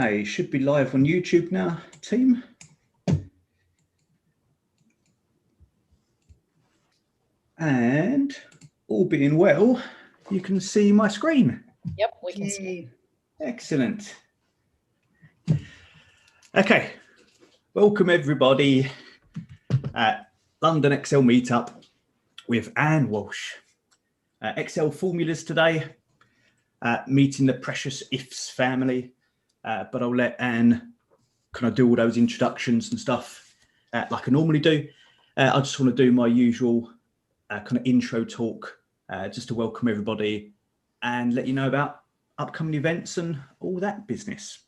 Okay, should be live on YouTube now, team. And all being well, you can see my screen. Yep, we can see. Excellent. Okay, welcome everybody at London Excel Meetup with Anne Walsh. Excel formulas today, meeting the precious IFSS family, but I'll let Anne kind of do all those introductions and stuff like I normally do. I just want to do my usual kind of intro talk just to welcome everybody and let you know about upcoming events and all that business.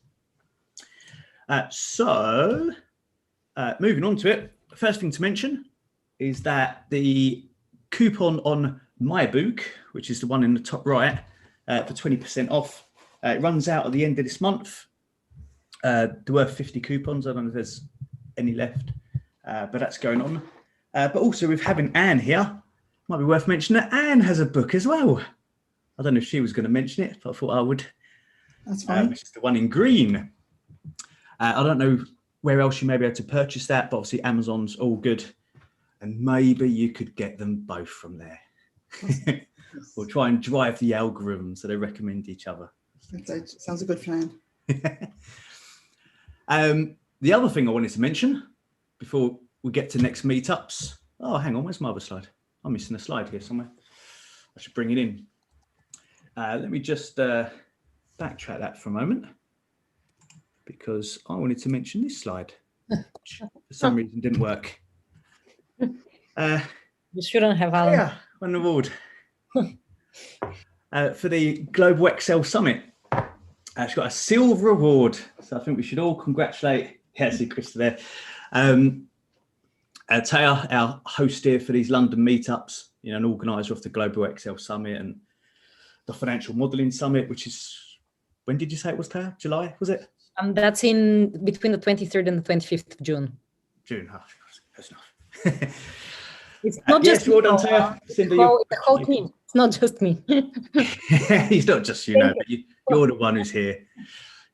So moving on to it, first thing to mention is that the coupon on my book, which is the one in the top right, for 20% off, it runs out at the end of this month. There were 50 coupons. I don't know if there's any left, but that's going on. But also with having Anne here, might be worth mentioning that Anne has a book as well. I don't know if she was going to mention it, but I thought I would. That's fine. Which is the one in green. I don't know where else you may be able to purchase that, but obviously Amazon's all good. And maybe you could get them both from there. Or try and drive the algorithm so they recommend each other. That sounds a good plan. The other thing I wanted to mention before we get to next meetups. Oh, hang on, where's my other slide? I'm missing a slide here somewhere. I should bring it in. Let me just backtrack that for a moment because I wanted to mention this slide, which for some reason didn't work. You shouldn't have, Alan. Yeah, won an award for the Global Excel Summit. She got a silver award, so I think we should all congratulate. Yeah, see Krista there. Taya, our host here for these London meetups, you know, an organizer of the Global Excel Summit and the Financial Modelling Summit, which is, when did you say it was, Taya? July, was it? That's in between the 23rd and the 25th of June. June, oh, that's enough. It's not just well done, Taya. It's the whole team. It's not just me. He's not just you, know, but you're the one who's here.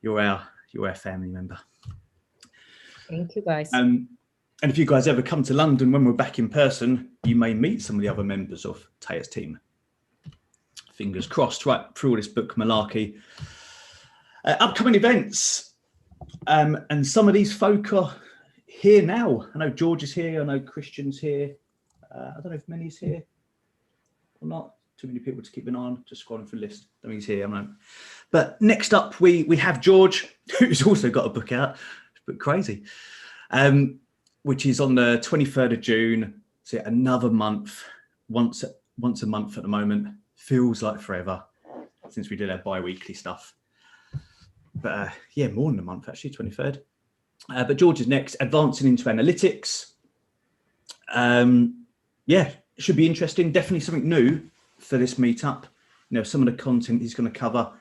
You're our family member. Thank you, guys. And if you guys ever come to London when we're back in person, you may meet some of the other members of Taya's team. Fingers crossed, right through all this book malarkey. Upcoming events. And some of these folk are here now. I know George is here. I know Christian's here. I don't know if Minnie's here or not. Too many people to keep an eye on. Just scrolling through the list. I think he's here. I don't know. But next up, we have George, who's also got a book out. It's a bit crazy. Which is on the 23rd of June. So another month, once a month at the moment. Feels like forever since we did our bi-weekly stuff. But yeah, more than a month actually, 23rd. But George is next, advancing into analytics. Yeah, it should be interesting. Definitely something new for this meetup. You know, some of the content he's going to cover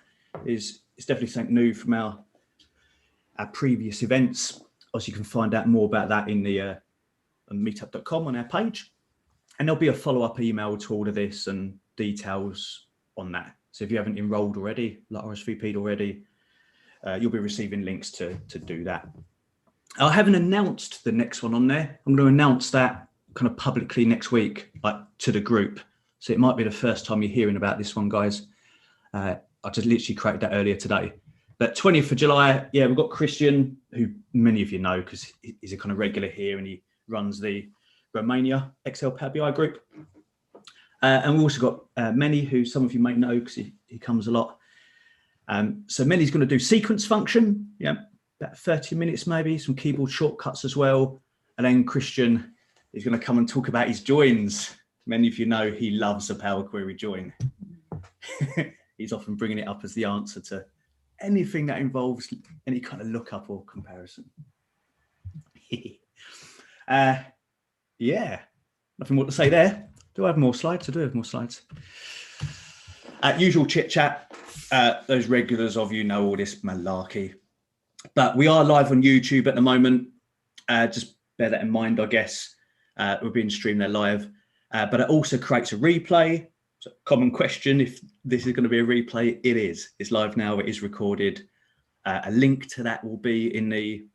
is definitely something new from our previous events. Also, you can find out more about that in the on meetup.com on our page. And there'll be a follow-up email to all of this and details on that. So if you haven't enrolled already, like RSVP'd already, you'll be receiving links to do that. I haven't announced the next one on there. I'm going to announce that kind of publicly next week, like to the group. So it might be the first time you're hearing about this one, guys. I just literally created that earlier today. But 20th of July, yeah, we've got Christian, who many of you know because he's a kind of regular here and he runs the Romania Excel Power BI group. And we've also got Manny, who some of you may know because he comes a lot. So Manny's going to do sequence function, yeah, about 30 minutes maybe, some keyboard shortcuts as well. And then Christian is going to come and talk about his joins. Many of you know he loves a Power Query join. He's often bringing it up as the answer to anything that involves any kind of lookup or comparison. Yeah, nothing more to say there. Do I have more slides? I do have more slides. Usual chit chat. Those regulars of you know all this malarkey. But we are live on YouTube at the moment. Just bear that in mind, I guess. We're being streamed there live. But it also creates a replay. So common question, if this is going to be a replay, it is. It's live now, it is recorded. A link to that will be in the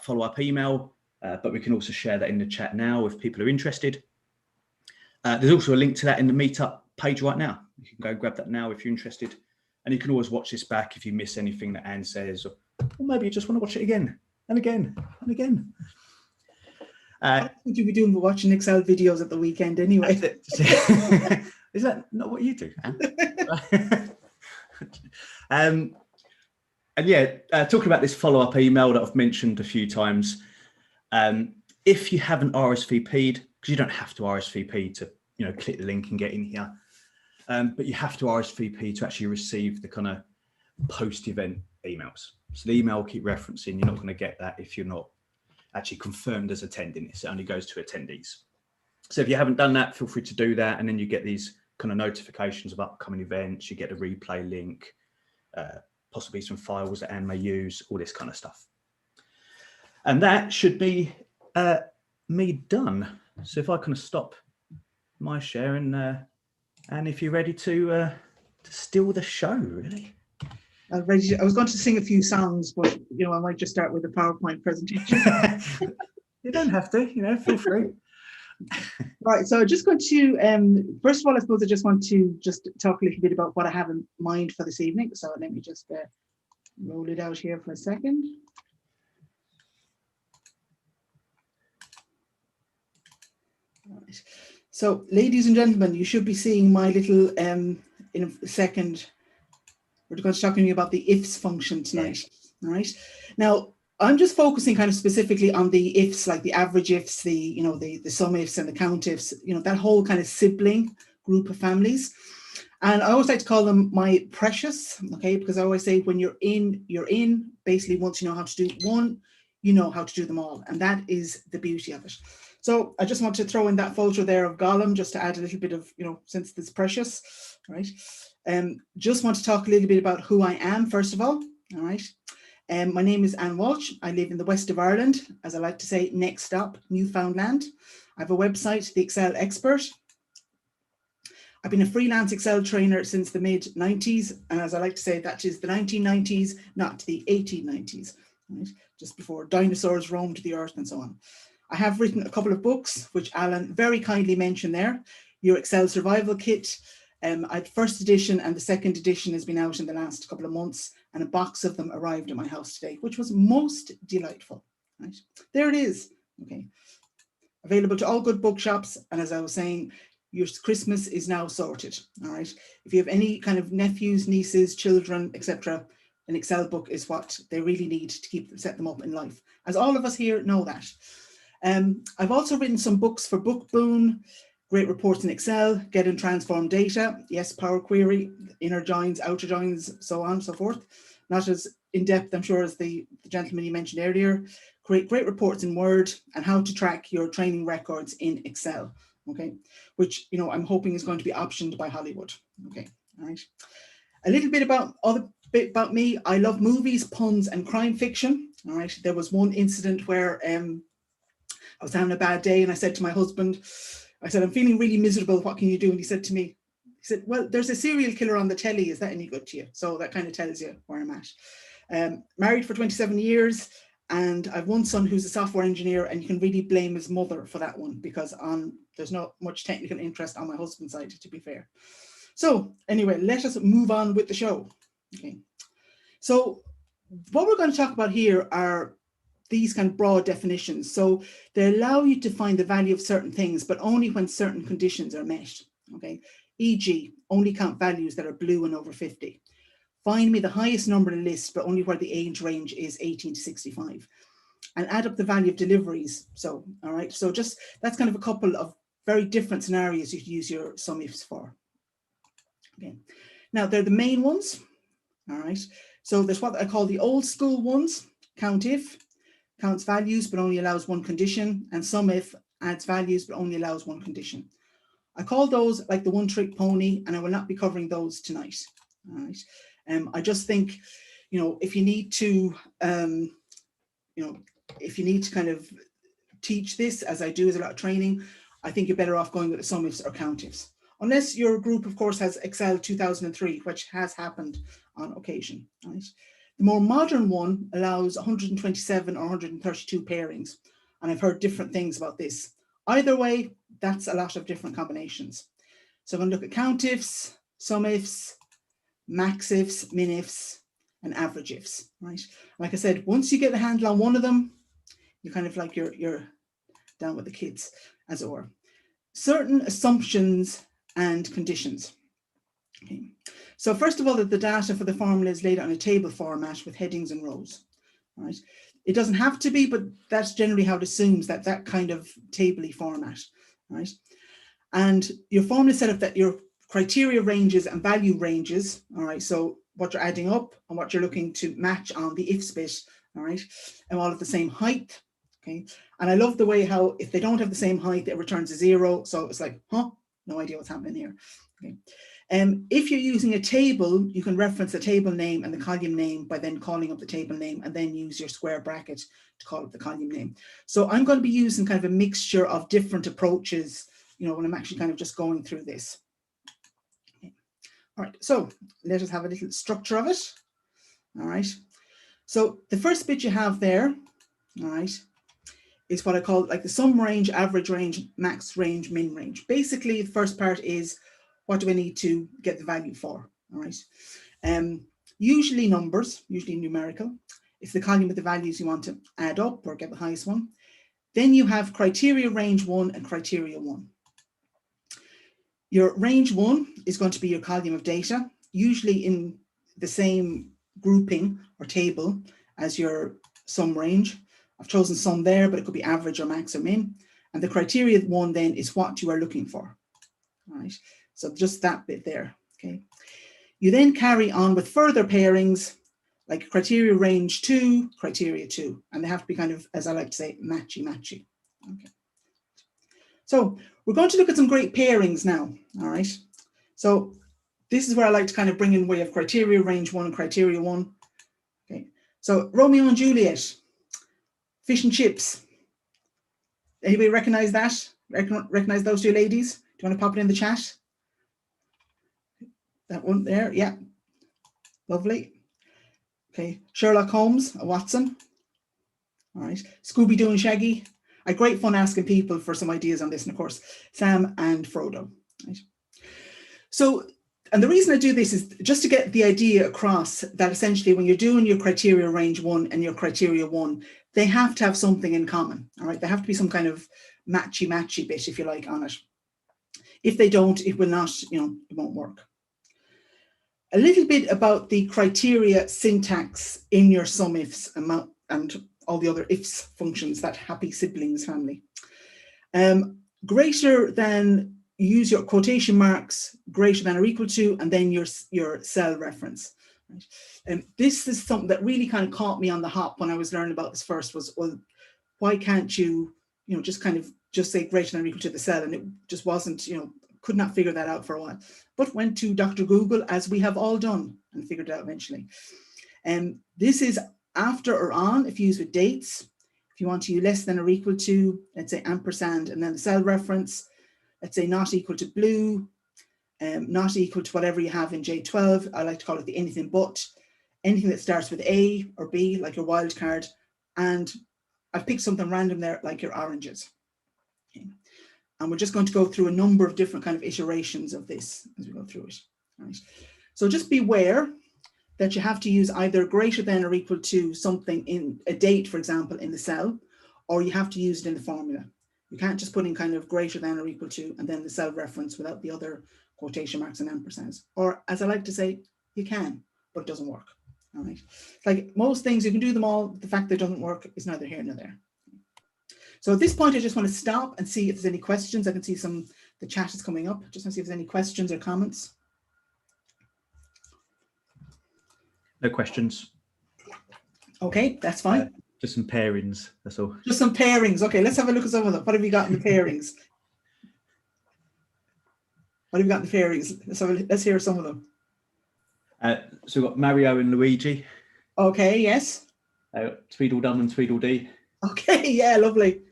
follow-up email, but we can also share that in the chat now if people are interested. There's also a link to that in the meetup page right now. You can go grab that now if you're interested. And you can always watch this back if you miss anything that Anne says, or maybe you just want to watch it again and again and again. What would you be doing for watching Excel videos at the weekend anyway? Is that not what you do, Anne? And yeah, talking about this follow-up email that I've mentioned a few times, if you haven't RSVP'd, because you don't have to RSVP to, click the link and get in here, but you have to RSVP to actually receive the kind of post-event emails. So the email will keep referencing, you're not going to get that if you're not actually confirmed as attending this. It only goes to attendees. So if you haven't done that, feel free to do that. And then you get these kind of notifications about upcoming events, you get a replay link, possibly some files that Anne may use, all this kind of stuff. And that should be me done. So if I kind of stop my share and if you're ready to steal the show, really. I was going to sing a few songs, but I might just start with a PowerPoint presentation. You don't have to, feel free. Right, so I'm just going to, first of all, I suppose I just want to talk a little bit about what I have in mind for this evening. So let me just roll it out here for a second. Right. So, ladies and gentlemen, you should be seeing my little, in a second, we're going to be talking about the IFS function tonight. All right. Now, I'm just focusing kind of specifically on the ifs, like the average ifs, the SUMIFS and the COUNTIFS, that whole kind of sibling group of families. And I always like to call them my precious, okay, because I always say when you're in, you're in. Basically, once you know how to do one, you know how to do them all. And that is the beauty of it. So I just want to throw in that photo there of Gollum, just to add a little bit of, since it's precious, right? Just want to talk a little bit about who I am, first of all right? My name is Anne Walsh. I live in the west of Ireland, as I like to say, next stop, Newfoundland. I have a website, The Excel Expert. I've been a freelance Excel trainer since the mid-90s, and as I like to say, that is the 1990s, not the 1890s, right? Just before dinosaurs roamed the earth and so on. I have written a couple of books, which Alan very kindly mentioned there. Your Excel Survival Kit. First edition and the second edition has been out in the last couple of months, and a box of them arrived at my house today, which was most delightful. Right, there it is. Okay, available to all good bookshops, and as I was saying, your Christmas is now sorted. All right, if you have any kind of nephews, nieces, children, etc., an Excel book is what they really need to set them up in life, as all of us here know that. I've also written some books for Book Boon, Great Reports in Excel, Get and Transform Data, yes, Power Query, Inner Joins, Outer Joins, so on and so forth. Not as in-depth, I'm sure, as the gentleman you mentioned earlier. Create Great Reports in Word, and how to track your training records in Excel, okay? Which, I'm hoping is going to be optioned by Hollywood, okay, all right. A little bit about me. I love movies, puns, and crime fiction, all right. There was one incident where I was having a bad day, and I said to my husband, I said, I'm feeling really miserable. What can you do? And he said to me, well, there's a serial killer on the telly. Is that any good to you? So that kind of tells you where I'm at. Married for 27 years, and I've one son who's a software engineer, and you can really blame his mother for that one, because there's not much technical interest on my husband's side, to be fair. So anyway, let us move on with the show. Okay. So what we're going to talk about here are these kind of broad definitions. So they allow you to find the value of certain things, but only when certain conditions are met. Okay, e.g., only count values that are blue and over 50. Find me the highest number in the list, but only where the age range is 18 to 65. And add up the value of deliveries. So, all right, so just that's kind of a couple of very different scenarios you could use your SUMIFS for. Okay, now they're the main ones. All right, so there's what I call the old school ones. COUNTIF counts values but only allows one condition, and SUMIF adds values but only allows one condition. I call those like the one trick pony, and I will not be covering those tonight. All right. I just think, if you need to, if you need to kind of teach this, as I do as a lot of training, I think you're better off going with the SUMIFS or COUNTIFS, unless your group, of course, has Excel 2003, which has happened on occasion. Right. The more modern one allows 127 or 132 pairings. And I've heard different things about this. Either way, that's a lot of different combinations. So I'm going to look at COUNTIFS, SUMIFS, MAXIFS, MINIFS, and AVERAGEIFS, right? Like I said, once you get a handle on one of them, you kind of like you're down with the kids, as it were. Certain assumptions and conditions. Okay. So first of all, the data for the formula is laid out in a table format with headings and rows, right? It doesn't have to be, but that's generally how it assumes that kind of table-y format, right? And your formula is set up that your criteria ranges and value ranges, all right? So what you're adding up and what you're looking to match on the ifs bit, all right? And all at the same height, okay? And I love the way how if they don't have the same height, it returns a 0. So it's like, huh? No idea what's happening here, okay? If you're using a table, you can reference the table name and the column name by then calling up the table name and then use your square bracket to call up the column name. So I'm going to be using kind of a mixture of different approaches, you know, when I'm actually kind of just going through this. Okay. All right, so let us have a little structure of it. All right, so the first bit you have there, all right, is what I call like the sum range, average range, max range, min range. Basically, the first part is what do I need to get the value for, all right? Usually numbers, usually numerical. It's the column with the values you want to add up or get the highest one. Then you have criteria range 1 and criteria 1. Your range 1 is going to be your column of data, usually in the same grouping or table as your sum range. I've chosen sum there, but it could be average or max or min. And the criteria 1 then is what you are looking for, all right? So just that bit there, okay? You then carry on with further pairings, like criteria range 2, criteria 2, and they have to be kind of, as I like to say, matchy-matchy, okay? So we're going to look at some great pairings now, all right? So this is where I like to kind of bring in way of criteria range 1 and criteria 1, okay? So Romeo and Juliet, fish and chips. Anybody recognize that? Recognize those two ladies? Do you want to pop it in the chat? That one there, yeah, lovely. Okay, Sherlock Holmes, a Watson. All right, Scooby-Doo and Shaggy. I had great fun asking people for some ideas on this, and of course, Sam and Frodo. Right. So, and the reason I do this is just to get the idea across that essentially when you're doing your criteria range 1 and your criteria 1, they have to have something in common, all right? There have to be some kind of matchy-matchy bit, if you like, on it. If they don't, it will not, you know, it won't work. A little bit about the criteria syntax in your SUMIFS and all the other ifs functions, that happy siblings family. Greater than, use your quotation marks, greater than or equal to, and then your cell reference. Right? And this is something that really kind of caught me on the hop when I was learning about this first was, well, why can't you, you know, just kind of just say greater than or equal to the cell? And it just wasn't, you know, could not figure that out for a while, but went to Dr. Google, as we have all done, and figured it out eventually. And this is after or on, if you use with dates. If you want to use less than or equal to, let's say ampersand, and then the cell reference, let's say not equal to blue, not equal to whatever you have in J12. I like to call it the anything but, anything that starts with A or B, like your wildcard. And I've picked something random there, like your oranges. Okay. And we're just going to go through a number of different kind of iterations of this as we go through it. Right. So just beware that you have to use either greater than or equal to something in a date, for example, in the cell, or you have to use it in the formula. You can't just put in kind of greater than or equal to and then the cell reference without the other quotation marks and ampersands. Or as I like to say, you can, but it doesn't work. All right. Like most things, you can do them all. The fact that it doesn't work is neither here nor there. So at this point, I just want to stop and see if there's any questions. I can see the chat is coming up. Just want to see if there's any questions or comments. No questions. Okay, that's fine. Just some pairings, that's all. Just some pairings. Okay, let's have a look at some of them. What have we got in the pairings? What have we got in the pairings? Let's hear some of them. So we've got Mario and Luigi. Okay, yes. Tweedledum and Tweedledee. Okay, yeah, lovely.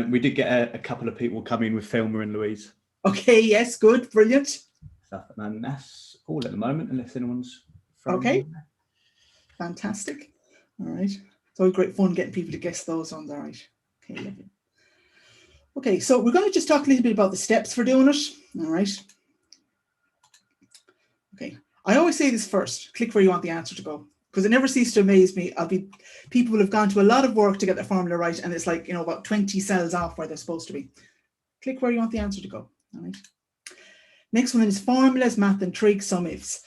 We did get a couple of people come in with Thelma and Louise. Okay, yes, good, brilliant. Stuff, and that's all at the moment, unless anyone's okay. Fantastic. All right. It's always great fun getting people to guess those ones. All right. Okay, lovely. Okay, so we're going to just talk a little bit about the steps for doing it. All right. Okay. I always say this first, click where you want the answer to go, because it never ceases to amaze me. People will have gone to a lot of work to get their formula right, and it's like, about 20 cells off where they're supposed to be. Click where you want the answer to go. All right. Next one is formulas, math and trig, SUMIFS.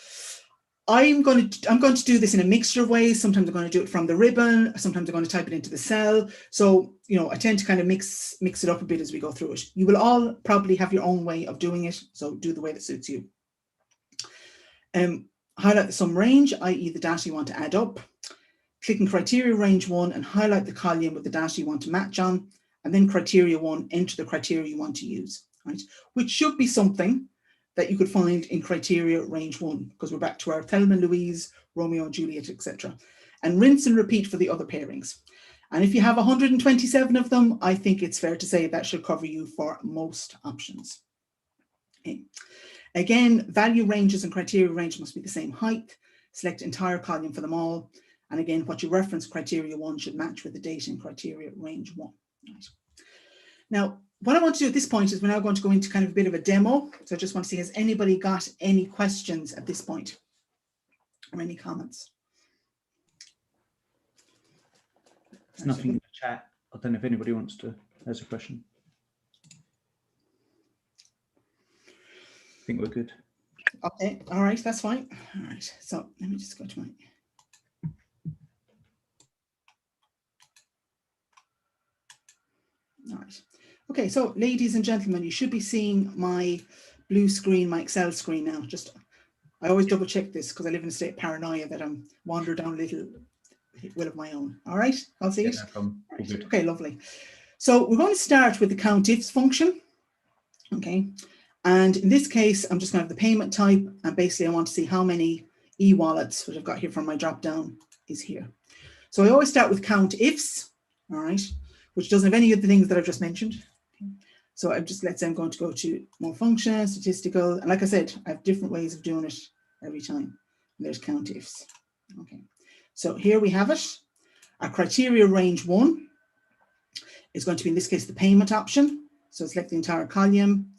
I'm going to do this in a mixture of ways. Sometimes I'm going to do it from the ribbon. Sometimes I'm going to type it into the cell. So, I tend to kind of mix it up a bit as we go through it. You will all probably have your own way of doing it. So do the way that suits you. Highlight the sum range, i.e. the data you want to add up. Click in criteria range 1 and highlight the column with the data you want to match on. And then criteria 1, enter the criteria you want to use, right? Which should be something that you could find in criteria range 1, because we're back to our Thelma, Louise, Romeo and Juliet, etc. And rinse and repeat for the other pairings. And if you have 127 of them, I think it's fair to say that should cover you for most options. Okay. Again, value ranges and criteria range must be the same height. Select entire column for them all. And again, what you reference criteria 1 should match with the data in criteria range 1. Right. Now, what I want to do at this point is we're now going to go into kind of a bit of a demo. So I just want to see, has anybody got any questions at this point or any comments? There's nothing in the chat. I don't know if anybody wants to, there's a question. I think we're good. Okay, all right, that's fine. All right, so let me just go to my... All right. Okay, so ladies and gentlemen, you should be seeing my blue screen, my Excel screen now. I always double check this because I live in a state of paranoia that I'm wandering down a little will of my own. All right, I'll see it. Right. Okay, lovely. So we're going to start with the COUNTIFS function. Okay, and in this case, I'm just going to have the payment type, and basically I want to see how many e-wallets, which I've got here from my drop down, is here. So I always start with COUNTIFS, all right, which doesn't have any of the things that I've just mentioned. Okay. So let's say I'm going to go to more function, statistical, and like I said, I have different ways of doing it every time. And there's COUNTIFS. Okay, so here we have it. Our criteria range 1 is going to be, in this case, the payment option. So select the entire column,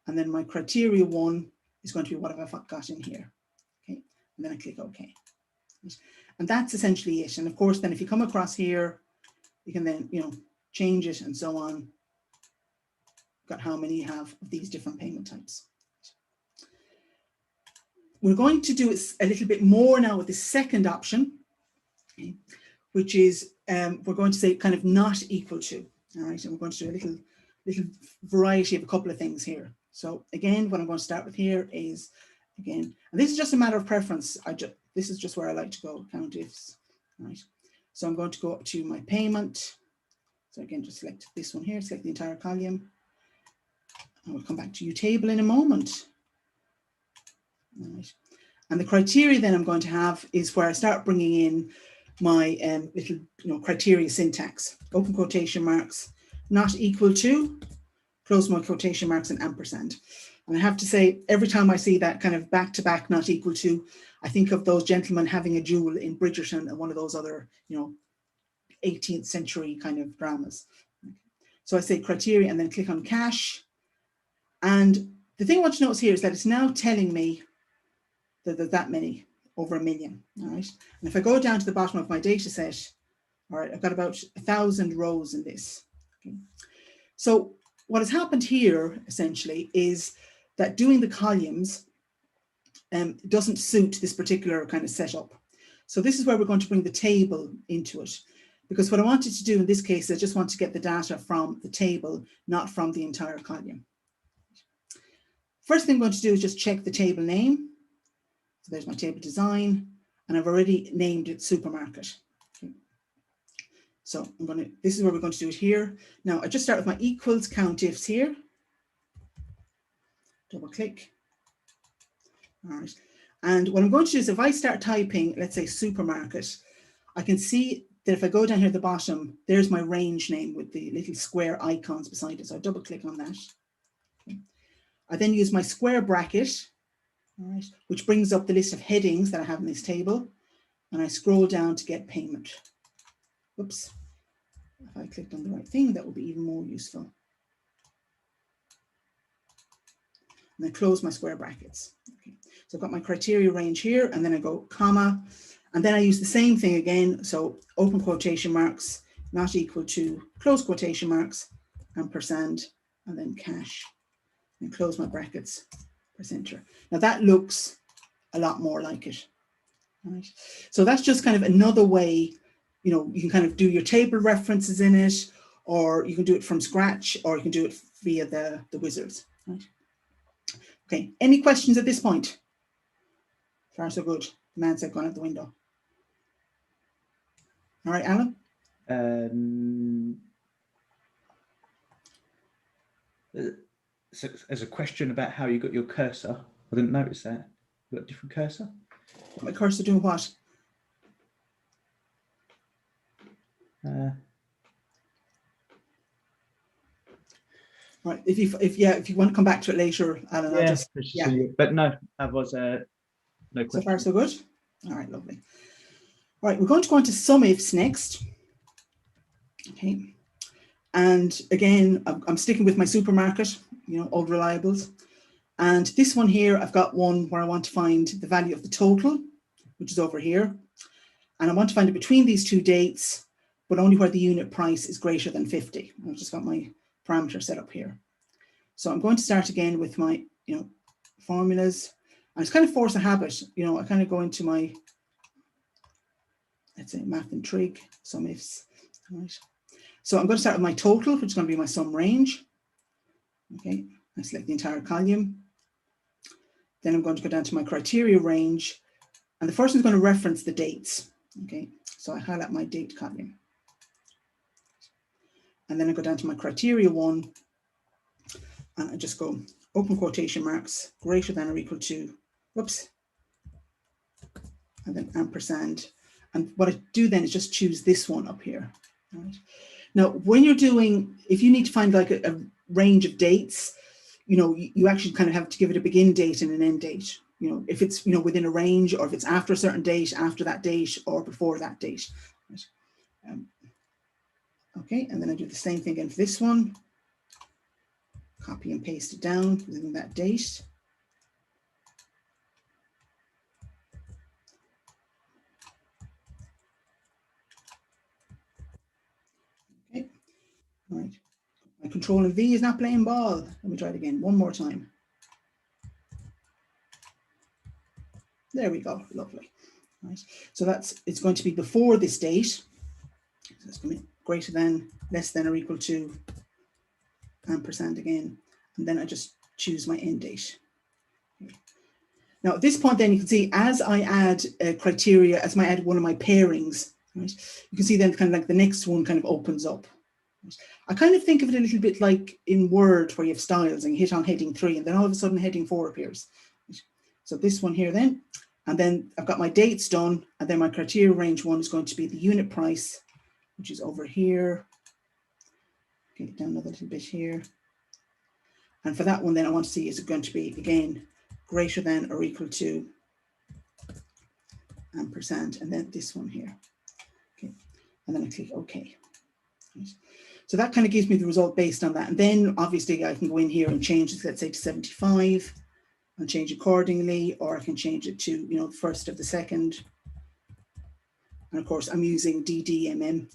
and then my criteria 1 is going to be what I've got in here. Okay, and then I click OK. And that's essentially it. And of course, then if you come across here, you can then, change it and so on. Got how many you have of these different payment types. We're going to do it a little bit more now with the second option, okay, which is we're going to say kind of not equal to. All right, and we're going to do a little variety of a couple of things here. So again, what I'm going to start with here is, again, and this is just a matter of preference. This is just where I like to go, COUNTIFS. Right. So I'm going to go up to my payment. So again, just select this one here, select the entire column. And we'll come back to table in a moment. All right. And the criteria then I'm going to have is where I start bringing in my little criteria syntax, open quotation marks, not equal to, close my quotation marks, and ampersand. And I have to say, every time I see that kind of back-to-back not equal to, I think of those gentlemen having a duel in Bridgerton and one of those other, 18th century kind of dramas. So I say criteria and then click on cache. And the thing I want to notice here is that it's now telling me that there's that many, over 1 million. All right. And if I go down to the bottom of my data set, all right, I've got about 1,000 rows in this. Okay. So what has happened here essentially is that doing the columns doesn't suit this particular kind of setup. So this is where we're going to bring the table into it. Because what I wanted to do in this case, I just want to get the data from the table, not from the entire column. First thing I'm going to do is just check the table name. So there's my table design, and I've already named it supermarket. Okay. So this is where we're going to do it here. Now I just start with my equals COUNTIFS here. Double click. All right. And what I'm going to do is if I start typing, let's say supermarket, I can see that if I go down here at the bottom, there's my range name with the little square icons beside it. So I double click on that. Okay. I then use my square bracket, all right, which brings up the list of headings that I have in this table. and I scroll down to get payment. Whoops. If I clicked on the right thing, that would be even more useful. And I close my square brackets. Okay. So I've got my criteria range here, and then I go comma, and then I use the same thing again. So open quotation marks, not equal to, close quotation marks, ampersand, and then cash, and close my brackets, press enter. Now that looks a lot more like it. Right. So that's just kind of another way, you know, you can kind of do your table references in it, or you can do it from scratch, or you can do it via the wizards. Right. Okay, any questions at this point? Far so good. The man said gone out the window. All right, Alan? So there's a question about how you got your cursor. I didn't notice that. You got a different cursor? My cursor doing what? Right. If you want to come back to it later, Alan, Yeah, I'll just but no, that was no question. So far so good. All right, lovely. All right, we're going to go on to SUMIFS next. Okay. And again, I'm sticking with my supermarket, you know, old reliables. And this one here, I've got one where I want to find the value of the total, which is over here. And I want to find it between these two dates, but only where the unit price is greater than 50. I've just got my parameter set up here. So I'm going to start again with my, you know, formulas. And it's kind of force a habit, you know, I kind of go into my, let's say, math and trig, SUMIFS. All right. So I'm going to start with my total, which is going to be my sum range. Okay, I select the entire column. Then I'm going to go down to my criteria range. And the first one is going to reference the dates. Okay, so I highlight my date column. And then I go down to my criteria one. And I just go open quotation marks, greater than or equal to, whoops, and then ampersand. And what I do then is just choose this one up here. All right. Now, when you're doing, if you need to find like a range of dates, you know, you actually kind of have to give it a begin date and an end date. You know, if it's, you know, within a range, or if it's after a certain date, after that date, or before that date. Right. Okay, and then I do the same thing again for this one. Copy and paste it down within that date. Okay, all right. My Control and V is not playing ball. Let me try it again one more time. There we go, lovely. All right. So it's going to be before this date. So it's going to be greater than, less than, or equal to, ampersand again. And then I just choose my end date. Now at this point, then you can see as I add criteria, as I add one of my pairings, right, you can see then kind of like the next one kind of opens up. Right. I kind of think of it a little bit like in Word, where you have styles and you hit on heading 3, and then all of a sudden heading 4 appears. Right. So this one here then, and then I've got my dates done, and then my criteria range one is going to be the unit price, which is over here. Get it down another little bit here. And for that one, then I want to see, is it going to be, again, greater than or equal to, ampersand, and then this one here. Okay. And then I click OK. Right. So that kind of gives me the result based on that. And then obviously I can go in here and change it, let's say, to 75 and change accordingly, or I can change it to, you know, the first of the second. And of course, I'm using DDMM.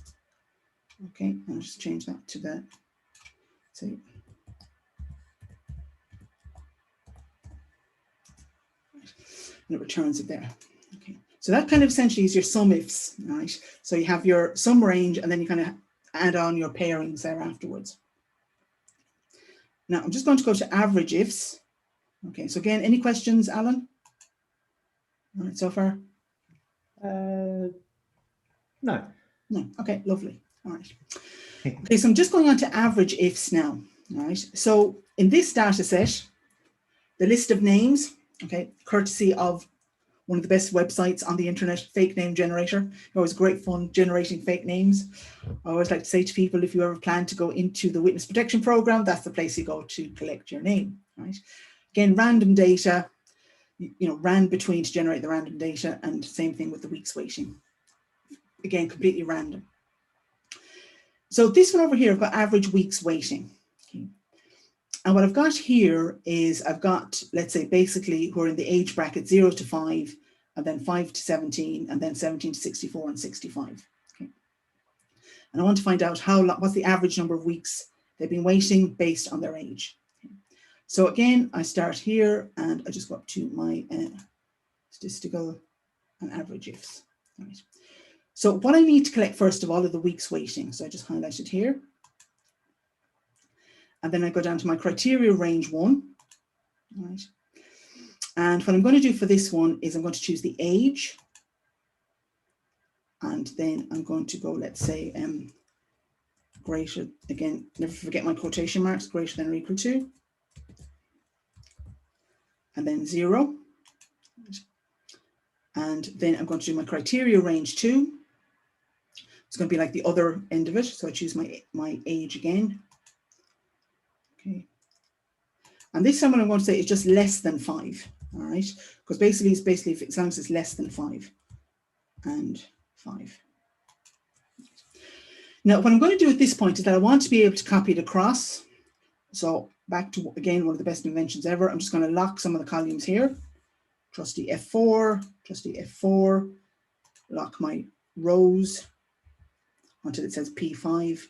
Okay, I'll just change that to that. So, and it returns it there. Okay, so that kind of essentially is your SUMIFS, right? So you have your sum range, and then you kind of add on your pairings there afterwards. Now I'm just going to go to AVERAGEIFS. Okay, so again, any questions, Alan? All right, so far? No. No. Okay, lovely. All right. Okay, so I'm just going on to AVERAGEIFS now. All right. So in this data set, the list of names, okay, courtesy of one of the best websites on the internet, Fake Name Generator. Always great fun generating fake names. I always like to say to people, if you ever plan to go into the witness protection program, that's the place you go to collect your name. Right. Again, random data. ran between to generate the random data, and same thing with the weeks weighting. Again, completely random. So this one over here, I've got average weeks weighting. Okay. And what I've got here is I've got, let's say, basically we're in the age bracket 0 to 5, and then 5 to 17, and then 17 to 64 and 65. Okay. And I want to find out what's the average number of weeks they've been waiting based on their age. Okay. So again, I start here and I just go up to my statistical and AVERAGEIFS. Right. So what I need to collect first of all are the weeks weighting. So I just highlight it here. And then I go down to my criteria range 1. Right. And what I'm going to do for this one is I'm going to choose the age. And then I'm going to go, let's say, greater, again, never forget my quotation marks, greater than or equal to. And then 0. And then I'm going to do my criteria range 2. It's going to be like the other end of it. So I choose my age again. Okay. And this time what I'm going to say is just less than 5. All right. Because basically if as long as it's less than 5 and 5. Now, what I'm going to do at this point is that I want to be able to copy it across. So back to, again, one of the best inventions ever. I'm just going to lock some of the columns here. Trusty F4, trusty F4, lock my rows until it says P5,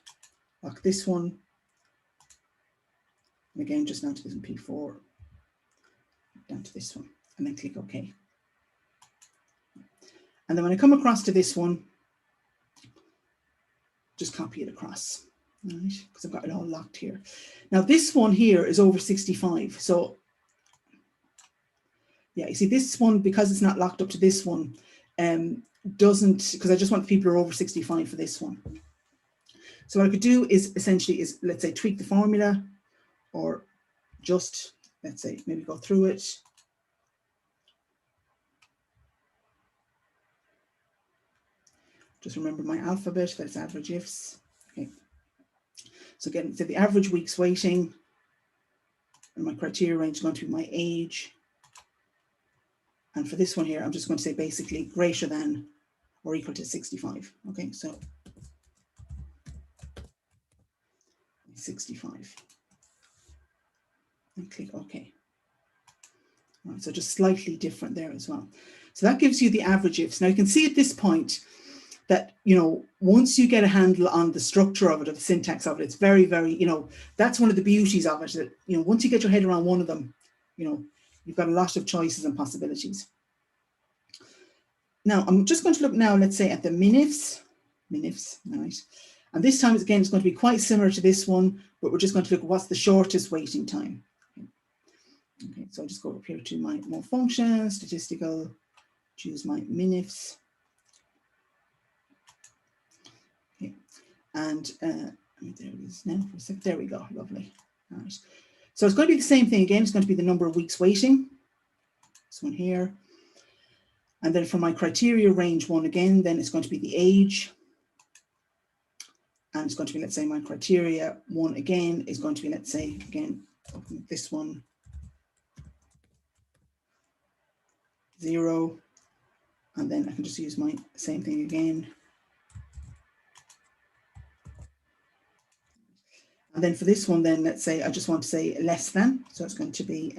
lock this one. And again, just down to this one, P4, down to this one, and then click OK. And then when I come across to this one, just copy it across, right? Because I've got it all locked here. Now this one here is over 65. So yeah, you see this one, because it's not locked up to this one, doesn't, because I just want the people who are over 65 for this one. So what I could do is essentially let's say, tweak the formula, or just, let's say, maybe go through it. Just remember my alphabet, that's AVERAGEIFS. Okay. So again, so the average weeks weighting, and my criteria range is going to be my age. And for this one here, I'm just going to say basically greater than or equal to 65. Okay, so 65. And click OK. All right, so just slightly different there as well. So that gives you the AVERAGEIFS. Now you can see at this point that, once you get a handle on the structure of it, or the syntax of it, it's very, very, that's one of the beauties of it, that, once you get your head around one of them, you've got a lot of choices and possibilities. Now, I'm just going to look now, let's say, at the MINIFS, right? And this time, again, it's going to be quite similar to this one, but we're just going to look at what's the shortest waiting time. Okay, so I'll just go up here to my more functions, statistical, choose my MINIFS. Okay. And there it is now for a second. There we go, lovely. All right. So it's going to be the same thing again. It's going to be the number of weeks waiting. This one here. And then for my criteria range 1 again, then it's going to be the age. And it's going to be, let's say, my criteria 1 again is going to be, let's say, again, this one, 0. And then I can just use my same thing again. And then for this one, then let's say I just want to say less than. So it's going to be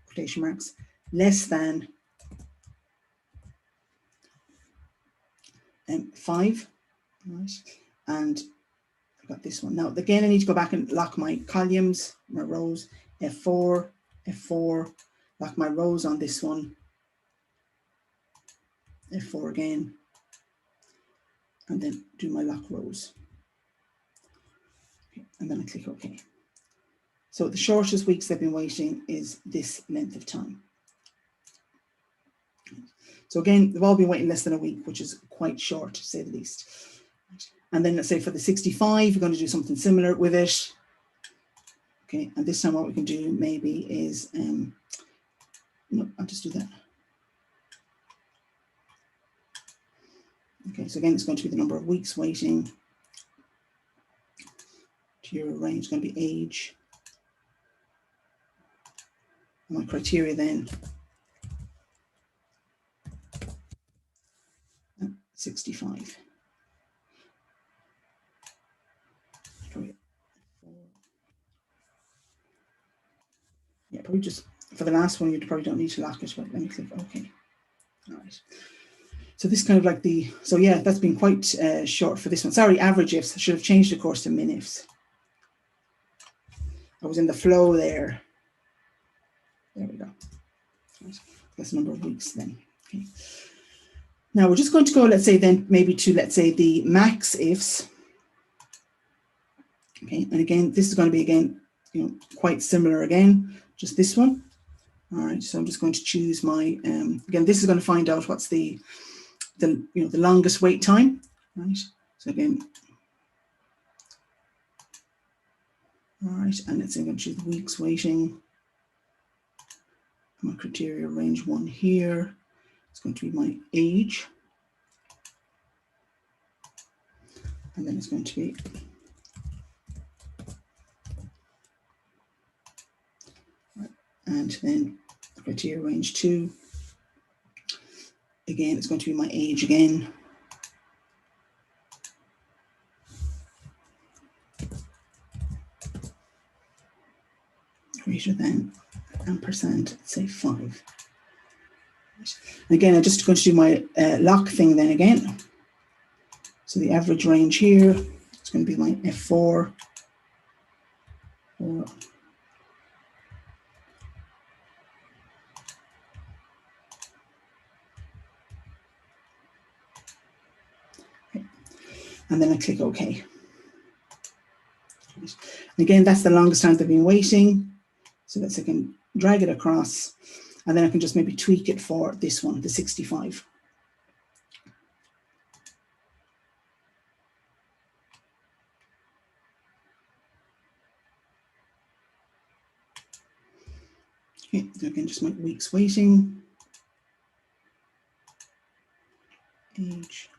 quotation marks, less than 5. Right. And I've got this one. Now, again, I need to go back and lock my columns, my rows, F4, F4, lock my rows on this one, F4 again, and then do my lock rows. Okay, and then I click OK. So the shortest weeks they've been waiting is this length of time. So again, they've all been waiting less than a week, which is quite short, to say the least. And then let's say for the 65, we're going to do something similar with it. Okay, and this time what we can do maybe is, no, I'll just do that. Okay, so again, it's going to be the number of weeks waiting. To your range is going to be age. And my criteria then 65. Yeah, probably just for the last one, you probably don't need to lock it, but let me click OK. All right. So this kind of like the, so yeah, that's been quite short for this one. Sorry, AVERAGEIFS. I should have changed the course to MINIFS. I was in the flow there. There we go. That's a number of weeks then. Okay. Now we're just going to go, let's say then maybe to, let's say the MAXIFS. Okay, and again, this is going to be again, you know, quite similar again, just this one. All right, so I'm just going to choose my, again, this is going to find out what's the longest wait time, right? So again, all right, and let's say I'm going to choose the weeks waiting. My criteria range 1 here. It's going to be my age. And then it's going to be and then criteria range 2. Again, it's going to be my age again. Greater than ampersand, say 5. And again, I'm just going to do my lock thing then again. So the average range here, it's going to be my F4. Or and then I click OK. And again, that's the longest time they've been waiting. So that's, I can drag it across, and then I can just maybe tweak it for this one, the 65. Okay, so again, just my weeks waiting. Age.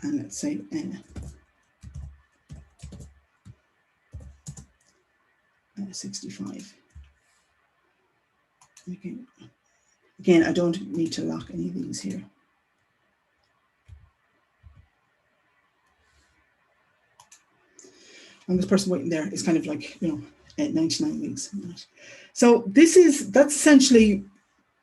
And let's say 65. Again, I don't need to lock any of these here. And this person waiting there is kind of like, you know, at 99 weeks. So that's essentially,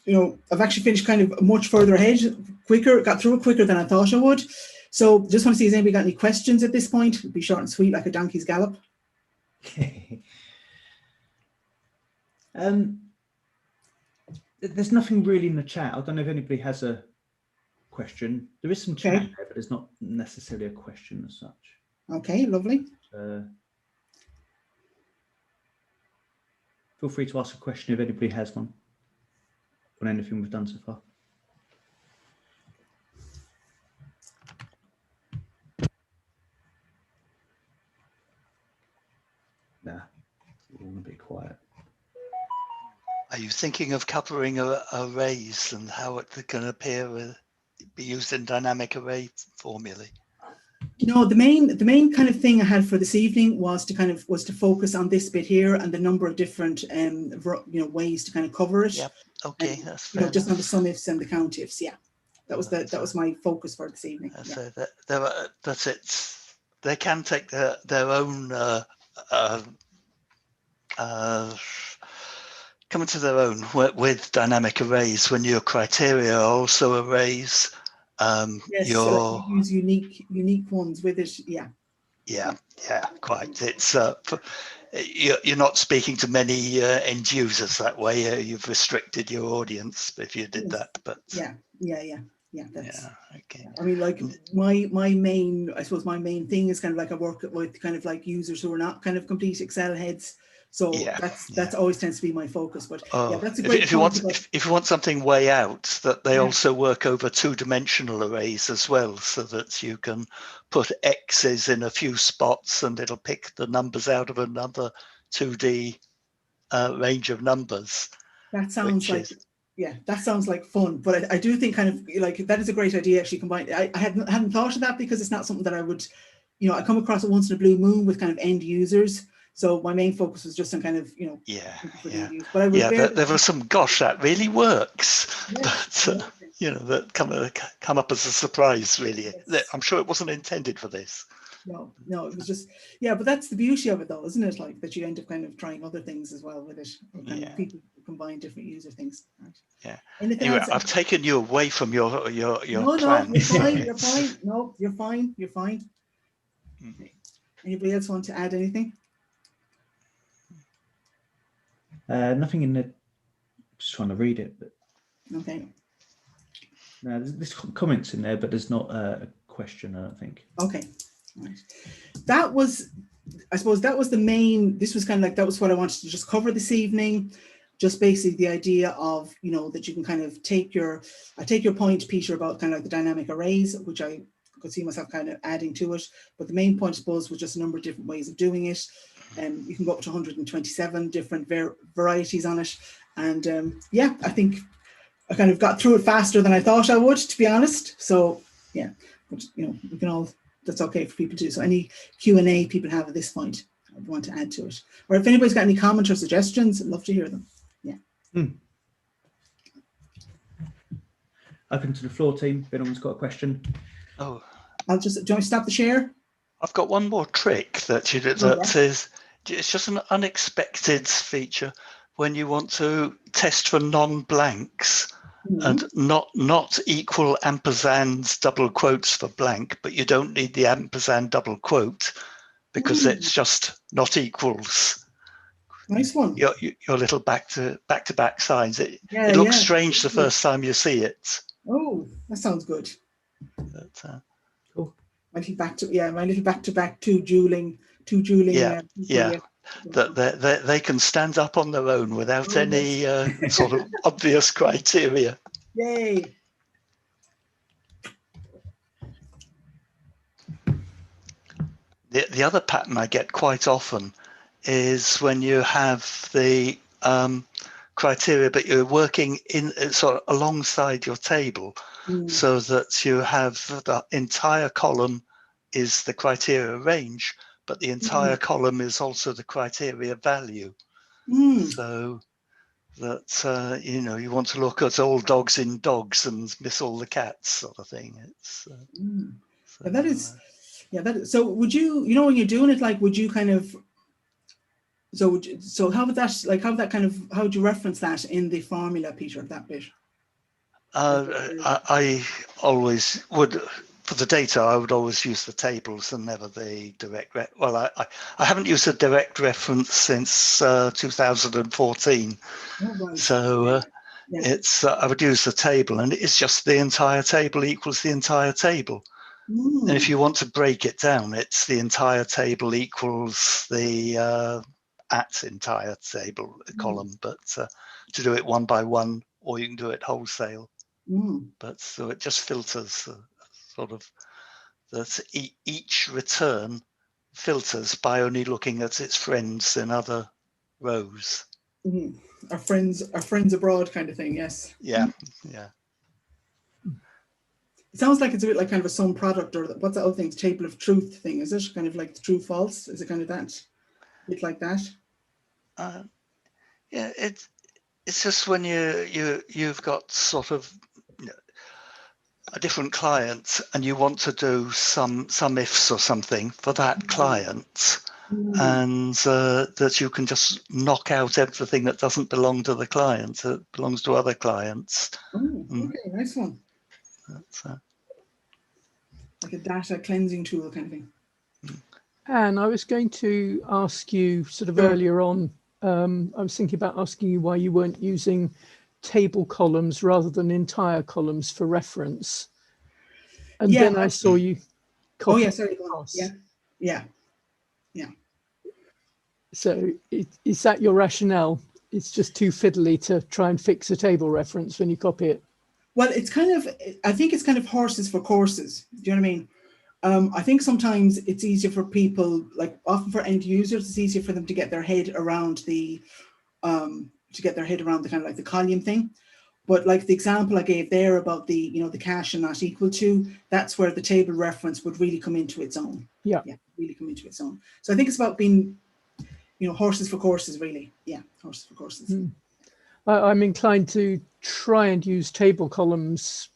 you know, I've actually finished kind of much further ahead, quicker, got through it quicker than I thought I would. So just want to see, has anybody got any questions at this point? It'd be short and sweet, like a donkey's gallop. There's nothing really in the chat. I don't know if anybody has a question. There is some chat there, but there's not necessarily a question as such. Okay, lovely. Feel free to ask a question if anybody has one on anything we've done so far. Nah, we're all a bit quiet. Are you thinking of covering arrays and how it can appear, be used in dynamic array formulae? No, the main kind of thing I had for this evening was to focus on this bit here and the number of different ways to kind of cover it. Yep. Okay, that's fair. You know, just on the SUMIFS and the COUNTIFS. Yeah, that was my focus for this evening. So that's it. They can take their own come into their own with dynamic arrays when your criteria are also arrays. Yes, so you use unique ones with it. Yeah, quite. It's you're not speaking to many end users that way. You've restricted your audience if you did that. But yeah. That's, okay. I mean, like my main thing is kind of like I work with kind of like users who are not kind of complete Excel heads. So that's always tends to be my focus. But that's a great. If you want something way out, that they also work over 2-dimensional arrays as well, so that you can put X's in a few spots and it'll pick the numbers out of another 2D range of numbers. That sounds like that sounds like fun. But I do think kind of like that is a great idea. Actually, combined. I hadn't thought of that because it's not something that I would, I come across it once in a blue moon with kind of end users. So my main focus was just on kind of, But there was some, gosh, that really works. you know, that come up as a surprise, really. Yes. I'm sure it wasn't intended for this. No, it was just, yeah, but that's the beauty of it though, isn't it? Like that you end up kind of trying other things as well with it, or kind of people combine different user things. Right? Yeah. Anything Anyway, else? I've taken you away from your No, plan. you're fine, you're fine. No, you're fine, you're fine. Mhm. Anybody else want to add anything? Nothing in the, just trying to read it, but Okay. no, there's comments in there, but there's not a question, I don't think. Okay. Right. That was, I suppose that was the main, this was kind of like, that was what I wanted to just cover this evening. Just basically the idea of, you know, that you can kind of take your, I take your point, Peter, about kind of like the dynamic arrays, which I could see myself kind of adding to it. But the main point, I suppose, was just a number of different ways of doing it. You can go up to 127 different varieties on it. And yeah, I think I kind of got through it faster than I thought I would, to be honest. So yeah, but you know, we can all, that's okay for people to do. So any Q&A people have at this point, I'd want to add to it. Or if anybody's got any comments or suggestions, I'd love to hear them. Yeah. Open to the floor, team. If anyone's got a question. Oh, I'll just, do you want me to stop the share? I've got one more trick that is, it's just an unexpected feature when you want to test for non-blanks. And not equal ampersands double quotes for blank, but you don't need the ampersand double quote because it's just not equals. Nice one. Your little back to back signs. It Yeah, looks strange the first time you see it. Oh, that sounds good. But, Cool. My little back to back two dueling. Yeah. That they can stand up on their own without any sort of obvious criteria. Yay. The other pattern I get quite often is when you have the criteria, but you're working in sort of alongside your table, so that you have the entire column is the criteria range, but the entire column is also the criteria value. So that you know, you want to look at all dogs in dogs and miss all the cats, sort of thing. It's so, that is, so would you, you know, when you're doing it, like, would you kind of, so how would that, like, how would you reference that in the formula, Peter, of that bit? I always would, for the data, I would always use the tables and never the direct. Well, I haven't used a direct reference since 2014. Oh, right. So it's I would use the table, and it's just the entire table equals the entire table. And if you want to break it down, it's the entire table equals the entire table column. But to do it one by one, or you can do it wholesale. But so it just filters sort of that each return filters by only looking at its friends in other rows. Our friends abroad kind of thing. Yes. Yeah. It sounds like it's a bit like kind of a sum product, or what's that other thing? Table of truth thing. Is it kind of like the true false? Is it kind of that? A bit like that? Yeah, it's just when you've got sort of a different client and you want to do some ifs or something for that client, and that you can just knock out everything that doesn't belong to the client, that belongs to other clients. Okay, nice one. That's, like a data cleansing tool kind of thing. And I was going to ask you sort of earlier on, I was thinking about asking you why you weren't using table columns rather than entire columns for reference. And then I saw you copy. Oh yeah, sorry. Yeah. So is that your rationale? It's just too fiddly to try and fix a table reference when you copy it. Well, it's kind of, I think it's kind of horses for courses. Do you know what I mean? I think sometimes it's easier for people, like often for end users, it's easier for them to get their head around the kind of like the column thing. But like the example I gave there about the, you know, the cash and not equal to, that's where the table reference would really come into its own. Yeah, really come into its own. So I think it's about being, you know, horses for courses, really. Yeah, horses for courses. I'm inclined to try and use table columns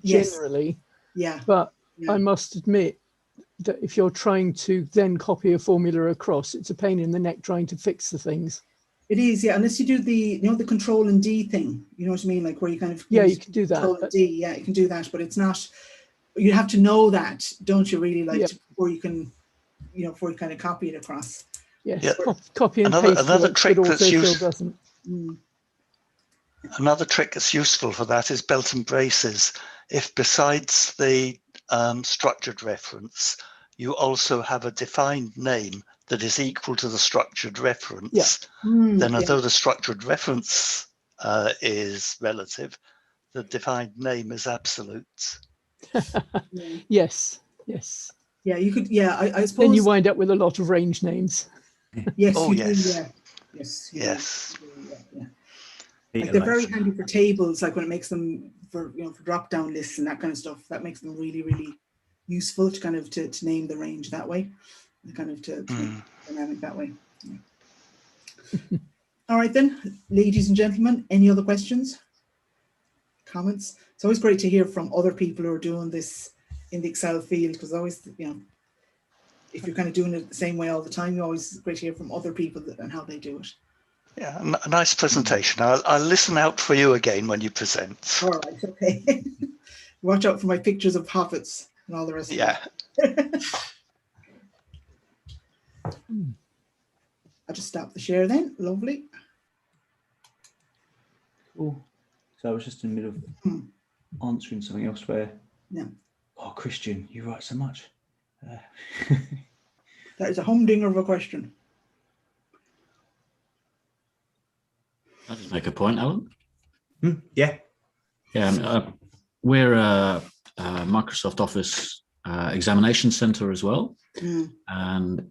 Yes. generally, Yeah. but Yeah. I must admit that if you're trying to then copy a formula across, it's a pain in the neck trying to fix the things. It is, yeah, unless you do the, the Control and D thing, you know what I mean? Like where you kind of Yeah, use you can do that. Control and D, yeah, you can do that, but it's not, you have to know that, don't you really, like, Yep. before you can, before you kind of copy it across. Yes, Yeah. copy and Another- paste another works, trick but that's autofill used- doesn't. Another trick that's useful for that is belt and braces. If besides the structured reference, you also have a defined name that is equal to the structured reference, then although the structured reference is relative, the defined name is absolute. Yes, yes. Yeah, you could, yeah, I suppose. Then you wind up with a lot of range names. Yes, Oh, you do, yes. yeah. Yes. you do, Yes. you do, yeah. Like they're very handy for tables, like when it makes them for for drop down lists and that kind of stuff. That makes them really, really useful to kind of to name the range that way, and kind of to make it dynamic that way. Yeah. All right then, ladies and gentlemen, any other questions, comments? It's always great to hear from other people who are doing this in the Excel field, because always, if you're kind of doing it the same way all the time, you always great to hear from other people and how they do it. Yeah, a nice presentation. I'll listen out for you again when you present. All right, okay. Watch out for my pictures of hobbits and all the rest of it. I'll just stop the share then. Lovely. Cool. So I was just in the middle of answering something else where, oh, Christian, you write so much. That is a humdinger of a question. I'll just make a point, Alan. Yeah. Yeah, we're a Microsoft Office examination center as well. And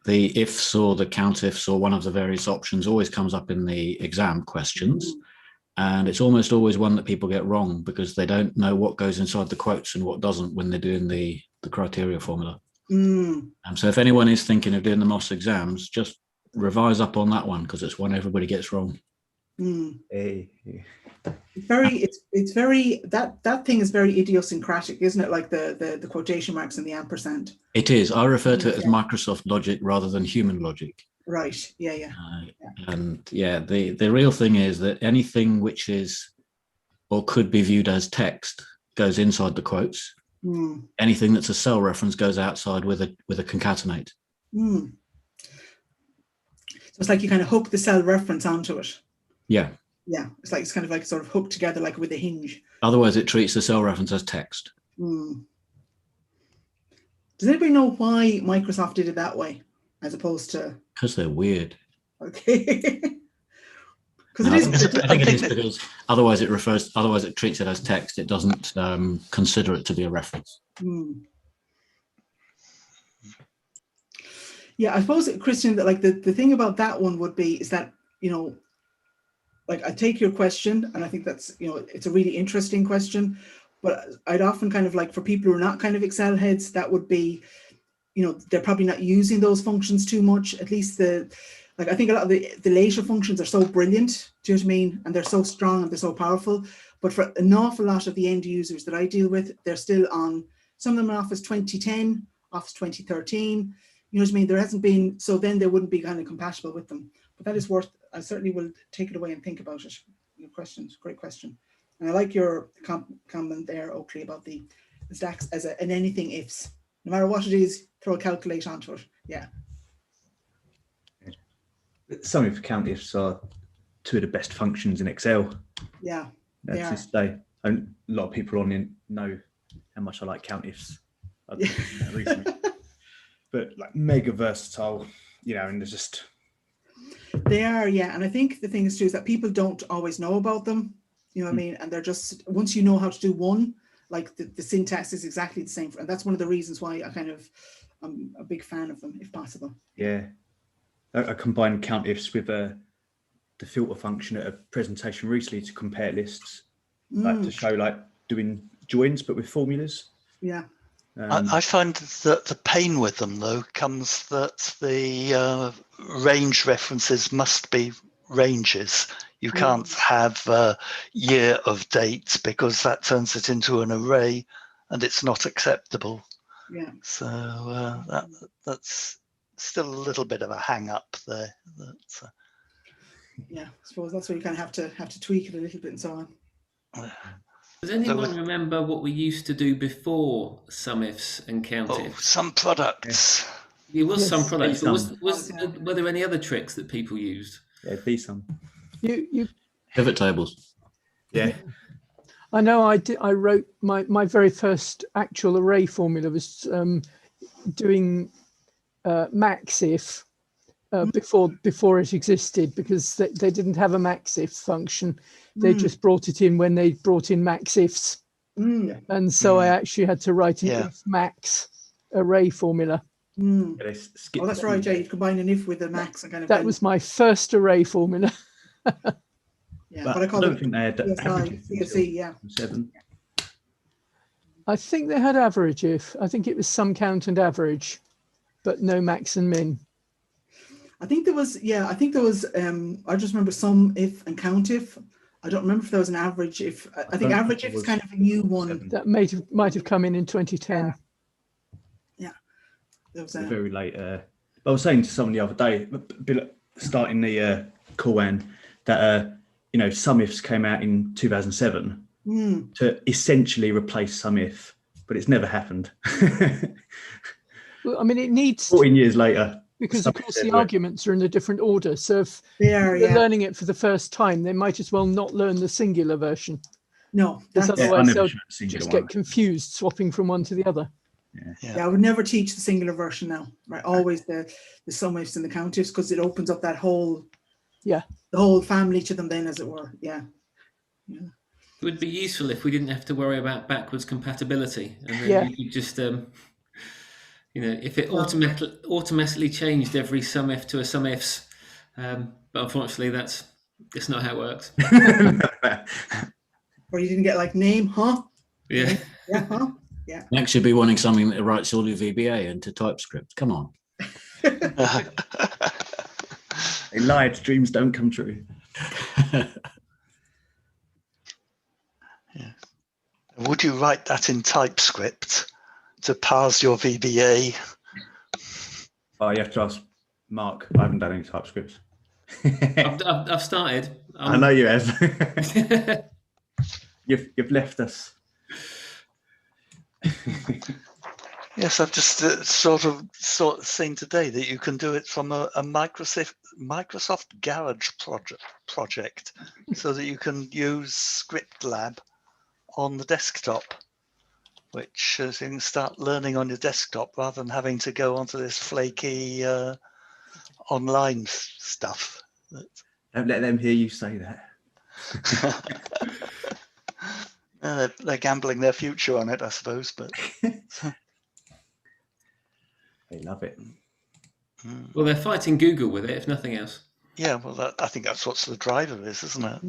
the ifs or the countifs or one of the various options always comes up in the exam questions. And it's almost always one that people get wrong because they don't know what goes inside the quotes and what doesn't when they're doing the criteria formula. So if anyone is thinking of doing the MOS exams, just revise up on that one because it's one everybody gets wrong. Hey. It's very that thing is very idiosyncratic, isn't it? Like the quotation marks and the ampersand. It is. I refer to it as Microsoft logic rather than human logic. Right. Yeah. And yeah, the real thing is that anything which is or could be viewed as text goes inside the quotes. Anything that's a cell reference goes outside with a concatenate. So it's like you kind of hook the cell reference onto it. Yeah. Yeah, it's kind of like sort of hooked together like with a hinge. Otherwise, it treats the cell reference as text. Does anybody know why Microsoft did it that way, as opposed to? Because they're weird. Okay. Because No, it is. I think it is because otherwise it treats it as text. It doesn't consider it to be a reference. Yeah, I suppose, Christian, that like the thing about that one would be is that, like I take your question and I think that's, it's a really interesting question, but I'd often kind of like for people who are not kind of Excel heads, that would be, they're probably not using those functions too much. At least I think a lot of the later functions are so brilliant, do you know what I mean? And they're so strong and they're so powerful. But for an awful lot of the end users that I deal with, they're still on, some of them are Office 2010, Office 2013, you know what I mean? There hasn't been, so then they wouldn't be kind of compatible with them. But that is worth, I certainly will take it away and think about it. Your questions, great question. And I like your comment there, Oakley, about the stacks as an anything ifs. No matter what it is, throw a calculate onto it. Yeah. SUMIFS and COUNTIFS are two of the best functions in Excel. Yeah. To this day. And a lot of people on in know how much I like COUNTIFS. Recently. But like mega versatile, and they're just. They are, yeah. And I think the thing is too is that people don't always know about them. You know what I mean? And they're just, once you know how to do one, like the syntax is exactly the same. And that's one of the reasons why I'm a big fan of them, if possible. Yeah. I combined COUNTIFS with the filter function at a presentation recently to compare lists, like to show like doing joins, but with formulas. Yeah. I find that the pain with them, though, comes that the range references must be ranges. You can't have year of dates because that turns it into an array and it's not acceptable. Yeah. So that's still a little bit of a hang up there. Yeah, I suppose that's where you kind of have to tweak it a little bit and so on. Does anyone remember what we used to do before SUMIFS and COUNTIFS? Oh, some products. It was Yes. some products, but Some. were there any other tricks that people used? Yeah, be some. You Pivot tables. Yeah. I know I wrote my very first actual array formula was doing MAXIF before it existed, because they didn't have a MAXIF function. They just brought it in when they brought in MAXIFs. And so I actually had to write an if max array formula. Oh, that's right, Jay. You combine an if with a max and kind of. That was my first array formula. Yeah, But but I call don't it think they had averages until CSE, yeah. 7. I think they had average if. I think it was sum, count, and average, but no max and min. I think there was, I just remember sum if and count if. I don't remember if there was an average if. I think average if is kind of a new one. 7. That might have come in 2010. Yeah. There was Very late. I was saying to someone the other day, starting the call in, that SUMIFS came out in 2007 to essentially replace SUMIF, but it's never happened. Well, I mean, it needs 14 years later. because of course the arguments are in a different order. So if they're learning it for the first time, they might as well not learn the singular version. No, Because that's, otherwise they'll just get confused swapping from one to the other. I would never teach the singular version now. Right, always the SUMIFS and the COUNTIFS, because it opens up that whole the whole family to them then, as it were. Yeah. It would be useful if we didn't have to worry about backwards compatibility, and then you could just if it automatically changed every SUMIF to a SUMIFS, but unfortunately that's not how it works. Or you didn't get like name, huh? Yeah. Yeah, huh? Yeah. You actually be wanting something that writes all your VBA into TypeScript. Come on. They lied, dreams don't come true. Would you write that in TypeScript to parse your VBA? Oh, you have to ask Mark. I haven't done any TypeScripts. I've started. I know you have. You've left us. Yes, I've just sort of seen today that you can do it from a Microsoft Garage project, so that you can use ScriptLab on the desktop, which you can start learning on your desktop rather than having to go onto this flaky online stuff. Don't let them hear you say that. They're gambling their future on it, I suppose, but they love it. Well, they're fighting Google with it, if nothing else. Yeah, well, I think that's what the driver is, isn't it?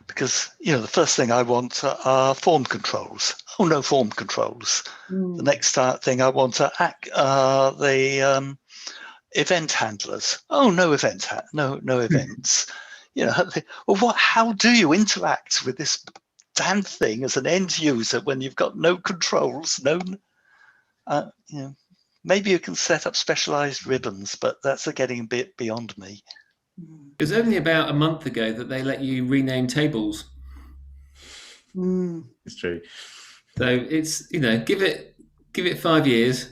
Because the first thing I want are form controls. Oh, no form controls. The next thing I want are the event handlers. Oh, no events. No events. Well, how do you interact with this damn thing as an end user when you've got no controls? Maybe you can set up specialized ribbons, but that's getting a bit beyond me. It was only about a month ago that they let you rename tables. It's true. So it's give it 5 years.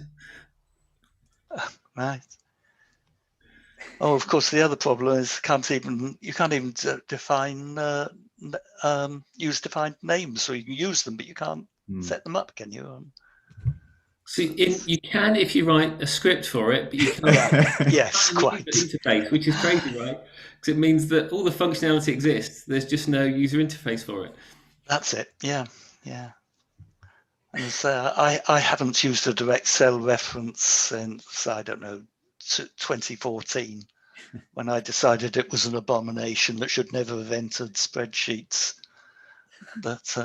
Right. Oh, of course, the other problem is you can't even define use defined names. So you can use them, but you can't set them up, can you? So you can if you write a script for it, but you can't. Yes, quite. Interface, which is crazy, right? Because it means that all the functionality exists. There's just no user interface for it. That's it. Yeah. And so I haven't used a direct cell reference since, I don't know, 2014, when I decided it was an abomination that should never have entered spreadsheets. But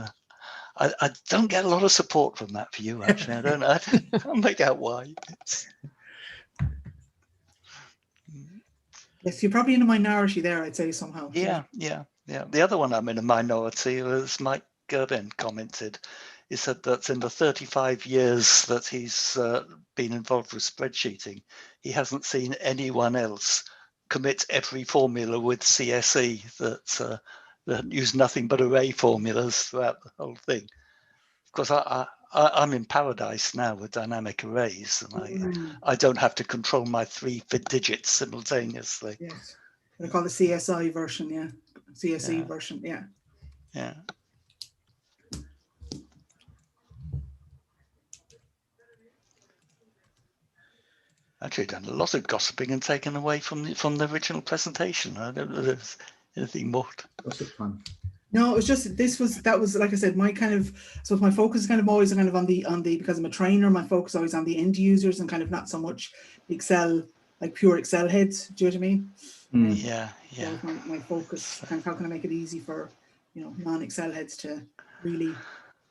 I don't get a lot of support from that for you, actually. I can't make out why. Yes, you're probably in a minority there, I'd say somehow. Yeah. The other one I'm in a minority, as Mike Gerben commented, he said that in the 35 years that he's been involved with spreadsheeting, he hasn't seen anyone else commit every formula with CSE that use nothing but array formulas throughout the whole thing. Of course, I'm in paradise now with dynamic arrays, and I don't have to control my 3 digits simultaneously. Yes, they call the CSI version, yeah. CSE version, yeah. Yeah. Actually, done a lot of gossiping and taken away from the original presentation. I don't know if there's anything more. Gossip fun. No, it was just that was like I said, my kind of, so my focus is kind of always kind of on the because I'm a trainer, my focus is always on the end users and kind of not so much Excel, like pure Excel heads. Do you know what I mean? Yeah. My focus, and how can I make it easy for, you know, non-Excel heads to really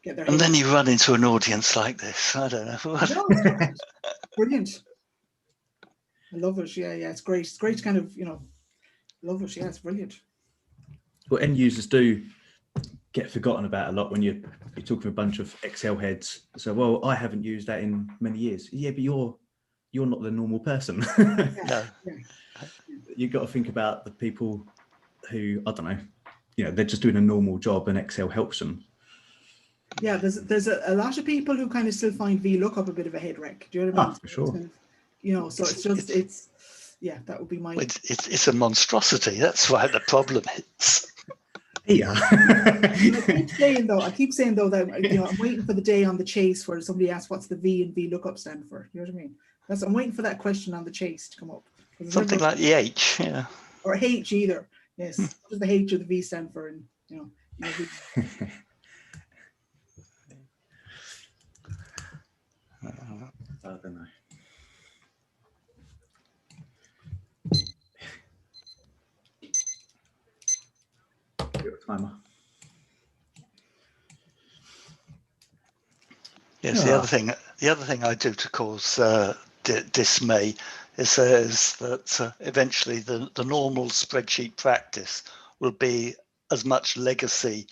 get their. And then you run into an audience like this. I don't know. No, it's brilliant. I love it. Yeah, it's great. It's great to kind of, you know, love it. Yeah, it's brilliant. Well, end users do get forgotten about a lot when you're talking to a bunch of Excel heads. So, well, I haven't used that in many years. Yeah, but you're not the normal person. No. You've got to think about the people who, I don't know, you know, they're just doing a normal job and Excel helps them. Yeah, there's a lot of people who kind of still find VLOOKUP a bit of a head wreck. Do you know what I mean? For sure. Kind of, you know, so it's yeah, that would be my. It's a monstrosity. That's why the problem is. Yeah. I keep saying though that, you know, I'm waiting for the day on the chase where somebody asks what's the V and VLOOKUP stand for. You know what I mean? I'm waiting for that question on the chase to come up. Something like the H, yeah. Or H either. Yes. What does the H or the V stand for? And you know I don't know. Timer. Yes, the other thing I do to cause dismay is that eventually the normal spreadsheet practice will be as much legacy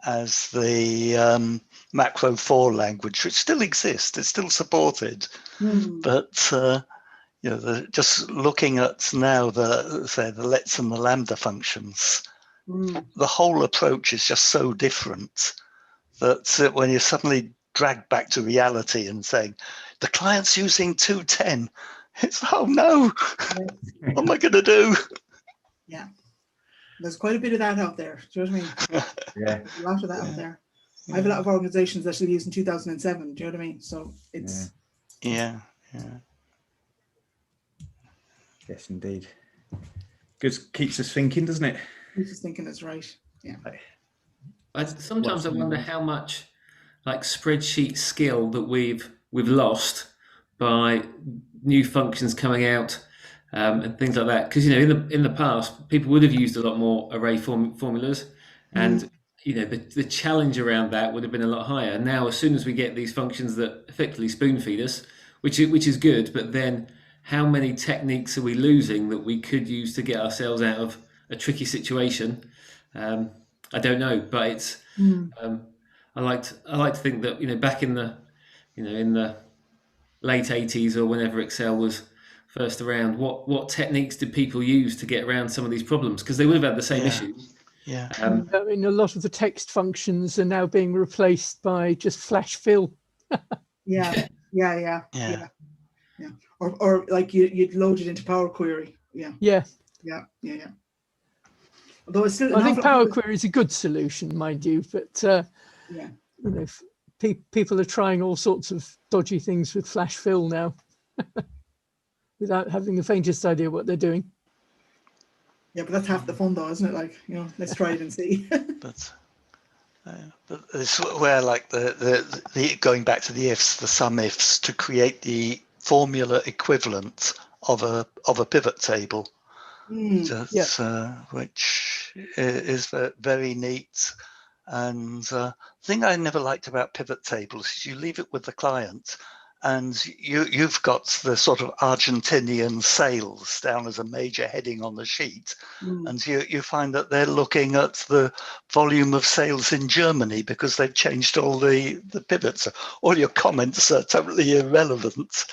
as the macro 4 language, which still exists, it's still supported, but you know, just looking at now the lets and the lambda functions, the whole approach is just so different that when you're suddenly dragged back to reality and saying the client's using 210, it's oh no, what am I going to do? Yeah, there's quite a bit of that out there. Do you know what I mean? Yeah, there's a lot of that out there. I have a lot of organizations that still use in 2007. Do you know what I mean? So it's yeah. Yes, indeed. Good, keeps us thinking, doesn't it? Keeps us thinking. That's right. Yeah. Sometimes I wonder how much like spreadsheet skill that we've lost by new functions coming out and things like that. Because, you know, in the past, people would have used a lot more array formulas, and you know, the challenge around that would have been a lot higher. Now, as soon as we get these functions that effectively spoon feed us, which is good, but then how many techniques are we losing that we could use to get ourselves out of a tricky situation? I don't know, but it's I like to think that, you know, back in the late 80s or whenever Excel was first around, what techniques did people use to get around some of these problems? Because they would have had the same issues. Yeah. I mean, a lot of the text functions are now being replaced by just flash fill. Yeah. Or like you'd load it into Power Query. Yeah. Although it's still, I think Power Query is a good solution, mind you, but you know, people are trying all sorts of dodgy things with flash fill now, without having the faintest idea what they're doing. Yeah, but that's half the fun, though, isn't it? Like, you know, let's try it and see. But it's where, like, the going back to the ifs, the SUMIFS, to create the formula equivalent of a pivot table, which is very neat. And the thing I never liked about pivot tables is you leave it with the client, and you've got the sort of Argentinian sales down as a major heading on the sheet, and you find that they're looking at the volume of sales in Germany because they've changed all the pivots. All your comments are totally irrelevant.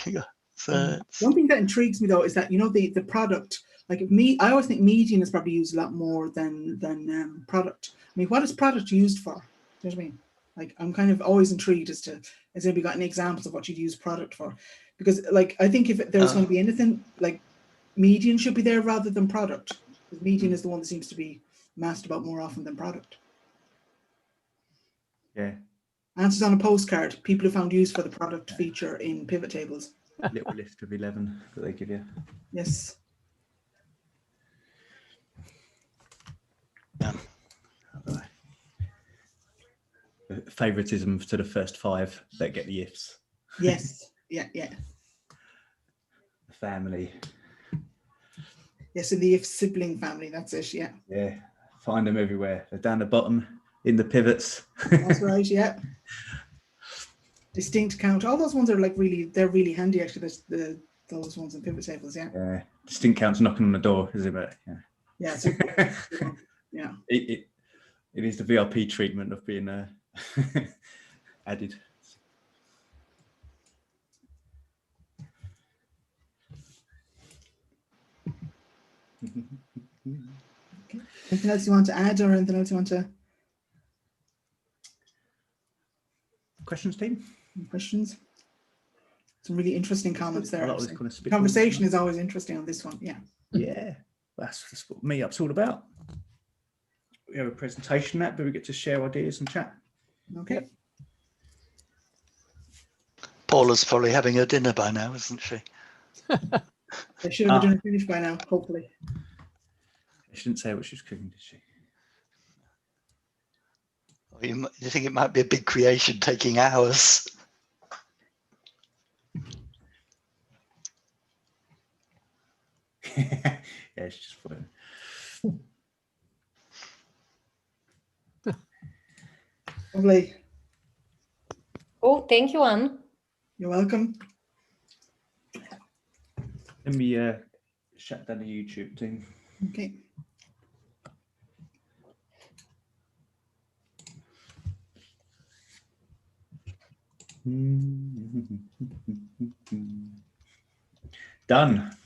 Yeah. So one thing that intrigues me though is that, you know, the product, like I always think median is probably used a lot more than product. I mean, what is product used for? Do you know what I mean? Like, I'm kind of always intrigued as to, has anybody got any examples of what you'd use product for? Because, like, I think if there was going to be anything, like, median should be there rather than product. Because median is the one that seems to be masked about more often than product. Yeah. Answers on a postcard. People who found use for the product feature in pivot tables. Little list of 11 that they give you. Yes. Yeah. Favoritism to the first 5 that get the ifs. Yes. Yeah. Yeah. The family. Yes, in the if sibling family. That's it. Yeah. Yeah. Find them everywhere. They're down the bottom in the pivots. That's right. Yeah. Distinct count. All those ones are like they're really handy actually. Those ones in pivot tables. Yeah. Yeah. Distinct counts knocking on the door, isn't it? Yeah. Yeah. Super. Yeah. It is the VRP treatment of being added. Okay. Anything else you want to add, or anything else you want to? Questions, team? Questions? Some really interesting comments there. Kind Conversation is always interesting on this one. Yeah. Yeah. That's what Meetup's all about. We have a presentation but we get to share ideas and chat. Okay. Yep. Paula's probably having her dinner by now, isn't she? They should have been finished by now, hopefully. She didn't say what she was cooking, did she? You think it might be a big creation taking hours? Yeah, it's just fun. Lovely. Oh, thank you, Anne. You're welcome. Let me shut down the YouTube team. Okay. Done.